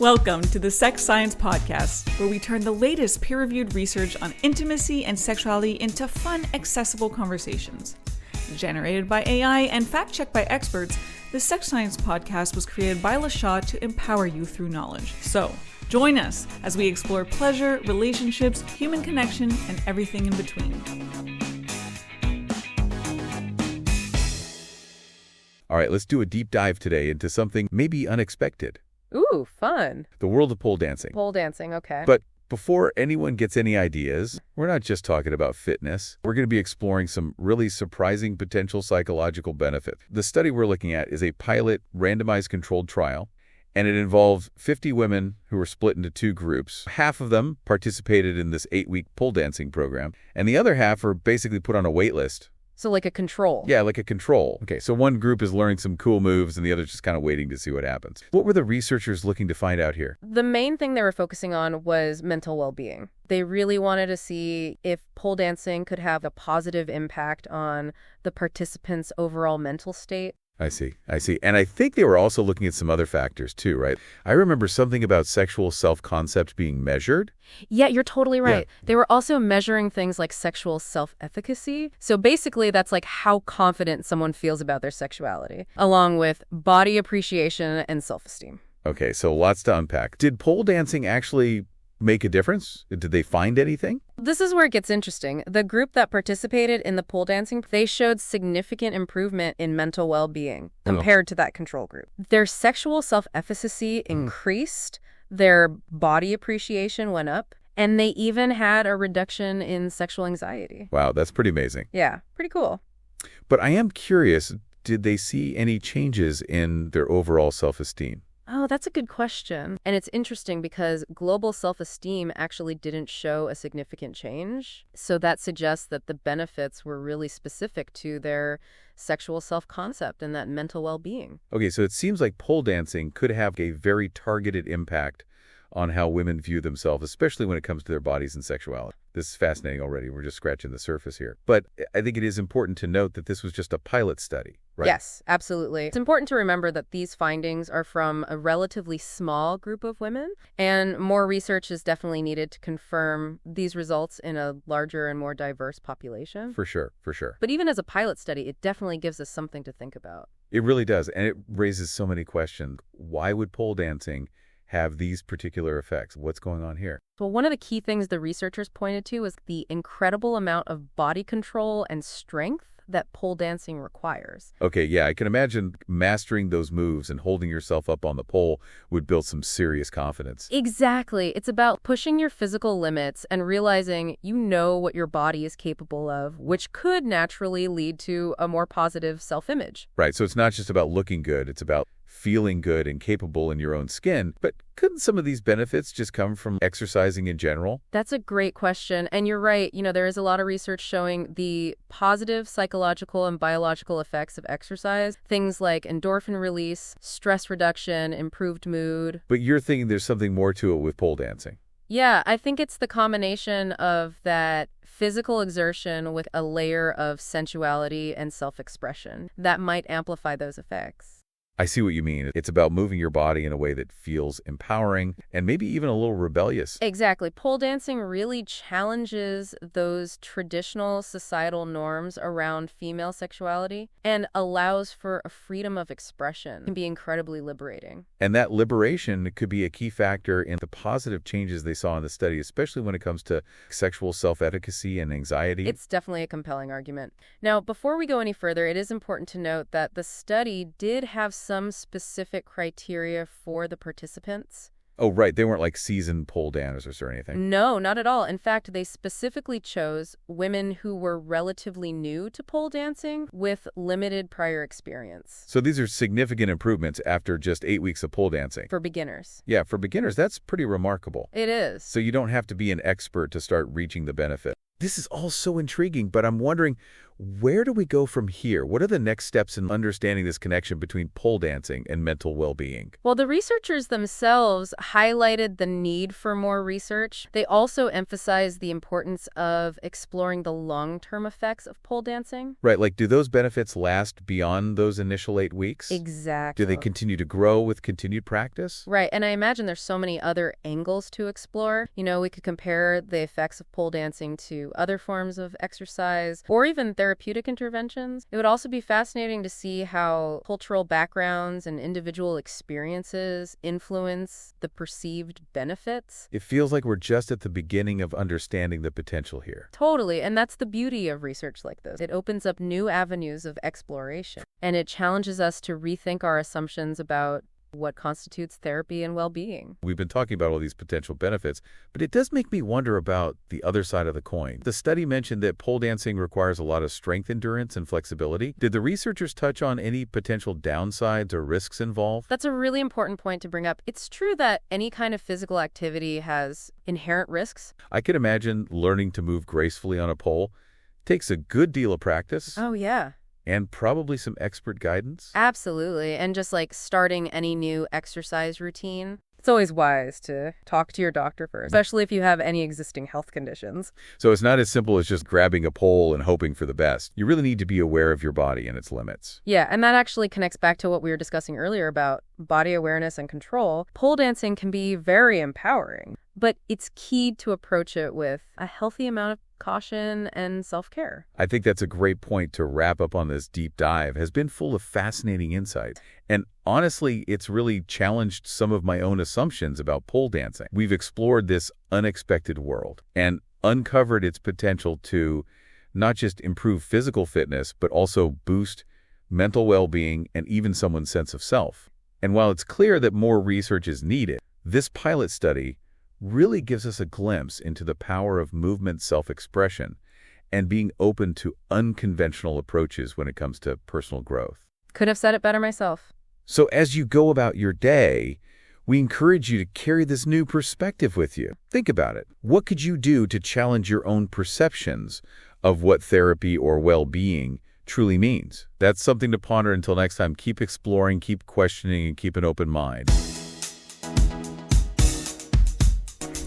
Welcome to the Sex Science Podcast, where we turn the latest peer-reviewed research on intimacy and sexuality into fun, accessible conversations. Generated by AI and fact-checked by experts, the Sex Science Podcast was created by LaShaw to empower you through knowledge. So, join us as we explore pleasure, relationships, human connection, and everything in between. All right, let's do a deep dive today into something maybe unexpected. Ooh, fun. The world of pole dancing. Pole dancing, okay. But before anyone gets any ideas, we're not just talking about fitness. We're going to be exploring some really surprising potential psychological benefit. The study we're looking at is a pilot randomized controlled trial, and it involved 50 women who were split into two groups. Half of them participated in this 8-week pole dancing program, and the other half were basically put on a wait list. So like a control. Yeah, like a control. Okay, so one group is learning some cool moves and the other's just kind of waiting to see what happens. What were the researchers looking to find out here? The main thing they were focusing on was mental well-being. They really wanted to see if pole dancing could have a positive impact on the participants' overall mental state. I see. And I think they were also looking at some other factors too, right? I remember something about sexual self-concept being measured. Yeah, you're totally right. Yeah. They were also measuring things like sexual self-efficacy. So basically, that's like how confident someone feels about their sexuality, along with body appreciation and self-esteem. Okay, so lots to unpack. Did pole dancing actually make a difference? Did they find anything? This is where it gets interesting. The group that participated in the pole dancing, they showed significant improvement in mental well-being compared to that control group. Their sexual self-efficacy increased, their body appreciation went up, and they even had a reduction in sexual anxiety. Wow, that's pretty amazing. Yeah, pretty cool. But I am curious, did they see any changes in their overall self-esteem? Oh, that's a good question. And it's interesting because global self-esteem actually didn't show a significant change. So that suggests that the benefits were really specific to their sexual self-concept and that mental well-being. Okay, so it seems like pole dancing could have a very targeted impact on how women view themselves, especially when it comes to their bodies and sexuality. This is fascinating already. We're just scratching the surface here. But I think it is important to note that this was just a pilot study, right? Yes, absolutely. It's important to remember that these findings are from a relatively small group of women, and more research is definitely needed to confirm these results in a larger and more diverse population. For sure. But even as a pilot study, it definitely gives us something to think about. It really does. And it raises so many questions. Why would pole dancing have these particular effects? What's going on here? Well, one of the key things the researchers pointed to was the incredible amount of body control and strength that pole dancing requires. Okay, yeah, I can imagine mastering those moves and holding yourself up on the pole would build some serious confidence. Exactly. It's about pushing your physical limits and realizing you know what your body is capable of, which could naturally lead to a more positive self-image. Right, so it's not just about looking good, it's about feeling good and capable in your own skin. But couldn't some of these benefits just come from exercising in general? That's a great question. And you're right. There is a lot of research showing the positive psychological and biological effects of exercise. Things like endorphin release, stress reduction, improved mood. But you're thinking there's something more to it with pole dancing. Yeah, I think it's the combination of that physical exertion with a layer of sensuality and self-expression that might amplify those effects. I see what you mean. It's about moving your body in a way that feels empowering and maybe even a little rebellious. Exactly. Pole dancing really challenges those traditional societal norms around female sexuality and allows for a freedom of expression. It can be incredibly liberating. And that liberation could be a key factor in the positive changes they saw in the study, especially when it comes to sexual self-efficacy and anxiety. It's definitely a compelling argument. Now, before we go any further, it is important to note that the study did have some specific criteria for the participants. Oh, right. They weren't like seasoned pole dancers or anything. No, not at all. In fact, they specifically chose women who were relatively new to pole dancing with limited prior experience. So these are significant improvements after just 8 weeks of pole dancing. For beginners. Yeah, for beginners, that's pretty remarkable. It is. So you don't have to be an expert to start reaching the benefit. This is all so intriguing, but I'm wondering, Where do we go from here? What are the next steps in understanding this connection between pole dancing and mental well-being? Well, the researchers themselves highlighted the need for more research. They also emphasized the importance of exploring the long-term effects of pole dancing. Right, like do those benefits last beyond those initial 8 weeks? Exactly. Do they continue to grow with continued practice? Right, and I imagine there's so many other angles to explore. We could compare the effects of pole dancing to other forms of exercise or even therapeutic interventions. It would also be fascinating to see how cultural backgrounds and individual experiences influence the perceived benefits. It feels like we're just at the beginning of understanding the potential here. Totally, and that's the beauty of research like this. It opens up new avenues of exploration, and it challenges us to rethink our assumptions about what constitutes therapy and well-being. We've been talking about all these potential benefits, but it does make me wonder about the other side of the coin. The study mentioned that pole dancing requires a lot of strength endurance and flexibility. Did the researchers touch on any potential downsides or risks involved? That's a really important point to bring up. It's true that any kind of physical activity has inherent risks. I could imagine learning to move gracefully on a pole takes a good deal of practice. Oh, yeah. And probably some expert guidance? Absolutely. And just like starting any new exercise routine, it's always wise to talk to your doctor first, especially if you have any existing health conditions. So it's not as simple as just grabbing a pole and hoping for the best. You really need to be aware of your body and its limits. Yeah, and that actually connects back to what we were discussing earlier about body awareness and control. Pole dancing can be very empowering, but it's key to approach it with a healthy amount of caution and self-care. I think that's a great point to wrap up on this deep dive. Has been full of fascinating insights. And honestly, it's really challenged some of my own assumptions about pole dancing. We've explored this unexpected world and uncovered its potential to not just improve physical fitness, but also boost mental well-being and even someone's sense of self. And while it's clear that more research is needed, this pilot study really gives us a glimpse into the power of movement self-expression and being open to unconventional approaches when it comes to personal growth. Could have said it better myself. So as you go about your day, we encourage you to carry this new perspective with you. Think about it. What could you do to challenge your own perceptions of what therapy or well-being truly means? That's something to ponder. Until next time, keep exploring, keep questioning, and keep an open mind.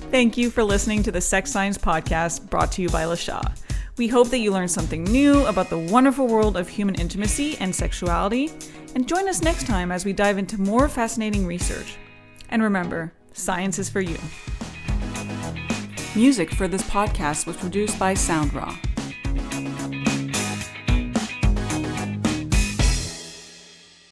Thank you for listening to the Sex Science Podcast brought to you by LaShaw. We hope that you learned something new about the wonderful world of human intimacy and sexuality, and join us next time as we dive into more fascinating research. And remember, science is for you. Music for this podcast was produced by SOUNDRAW.